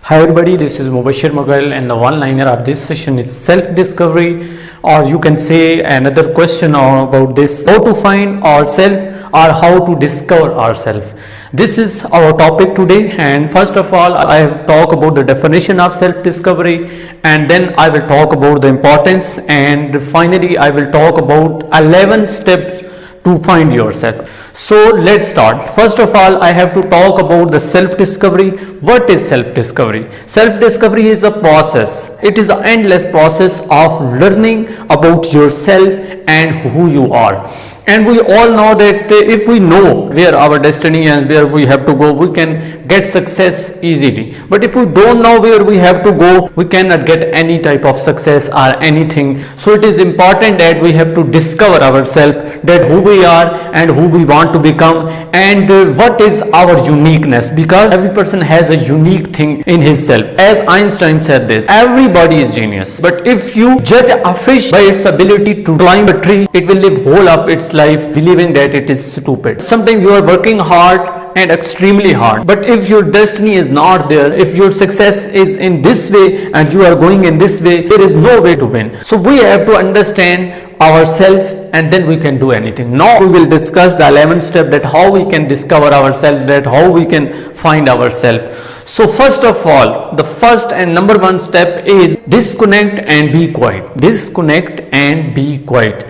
Hi everybody, this is Mubashar Mughal, and the one-liner of this session is self-discovery, or you can say another question about this: how to find ourselves or how to discover ourselves. This is our topic today, and first of all I will talk about the definition of self-discovery, and then I will talk about the importance, and finally I will talk about 11 steps to find yourself. So let's start. First of all, I have to talk about the self-discovery. What is self-discovery? Self-discovery is a process. It is an endless process of learning about yourself and who you are. And we all know that if we know where our destiny is, where we have to go, we can get success easily. But if we don't know where we have to go, we cannot get any type of success or anything. So it is important that we have to discover ourselves, that who we are and who we want to become, and what is our uniqueness, because every person has a unique thing in himself. As Einstein said this, everybody is genius, but if you judge a fish by its ability to climb a tree, it will live whole of its life believing that it is stupid. Sometimes you are working hard and extremely hard, but if your destiny is not there, if your success is in this way and you are going in this way, there is no way to win. So we have to understand ourselves, and then we can do anything. Now we will discuss the 11th step, that how we can discover ourselves, that how we can find ourselves. So first of all, the first and number one step is disconnect and be quiet. Disconnect and be quiet.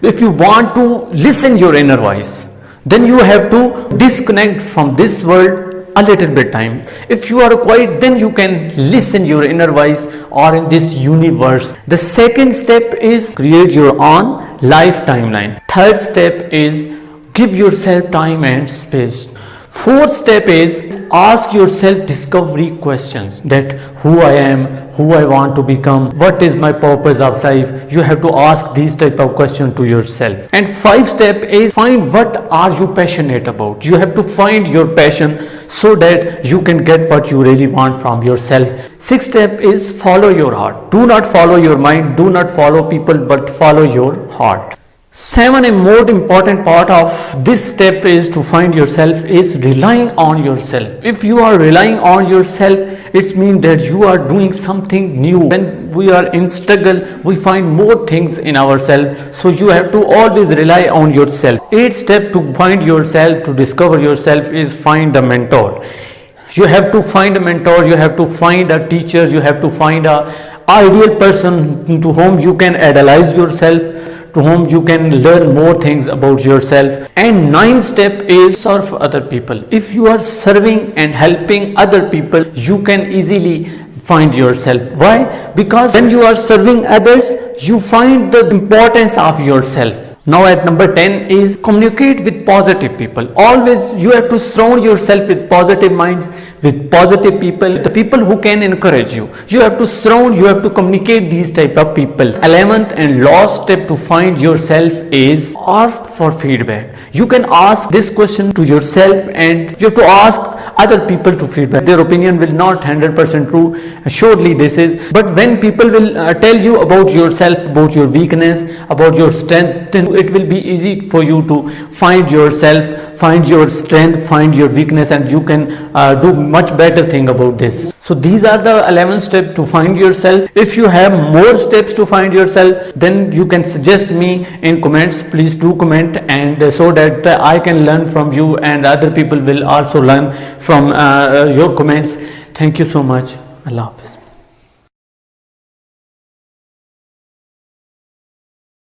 If you want to listen your inner voice, then you have to disconnect from this world a little bit time. If you are quiet, then you can listen your inner voice or in this universe. The second step is create your own life timeline. Third step is give yourself time and space. Fourth step is ask yourself discovery questions, that who I am, who I want to become, what is my purpose of life. You have to ask these type of questions to yourself. And fifth step is find what are you passionate about. You have to find your passion so that you can get what you really want from yourself. Sixth step is follow your heart. Do not follow your mind, do not follow people, but follow your heart. Seven, a more important part of this step is to find yourself is relying on yourself. If you are relying on yourself, it means that you are doing something new. When we are in struggle, we find more things in ourselves. So you have to always rely on yourself. Eighth step to find yourself, to discover yourself, is find a mentor. You have to find a mentor, you have to find a teacher, you have to find a ideal person to whom you can idolize yourself, to whom you can learn more things about yourself. And ninth step is serve other people. If you are serving and helping other people, you can easily find yourself. Why? Because when you are serving others, you find the importance of yourself. Now at number 10 is communicate with positive people. Always you have to surround yourself with positive minds, with positive people, the people who can encourage you. You have to surround, you have to communicate these type of people. 11th and last step to find yourself is ask for feedback. You can ask this question to yourself, and you have to ask other people to feedback. Their opinion will not 100% true, surely this is, but when people will tell you about yourself, about your weakness, about your strength, then it will be easy for you to find yourself, find your strength, find your weakness, and you can do much better thing about this. So these are the 11 steps to find yourself. If you have more steps to find yourself, then you can suggest me in comments. Please do comment, and so that I can learn from you and other people will also learn from your comments. Thank you so much. Allah Hafiz.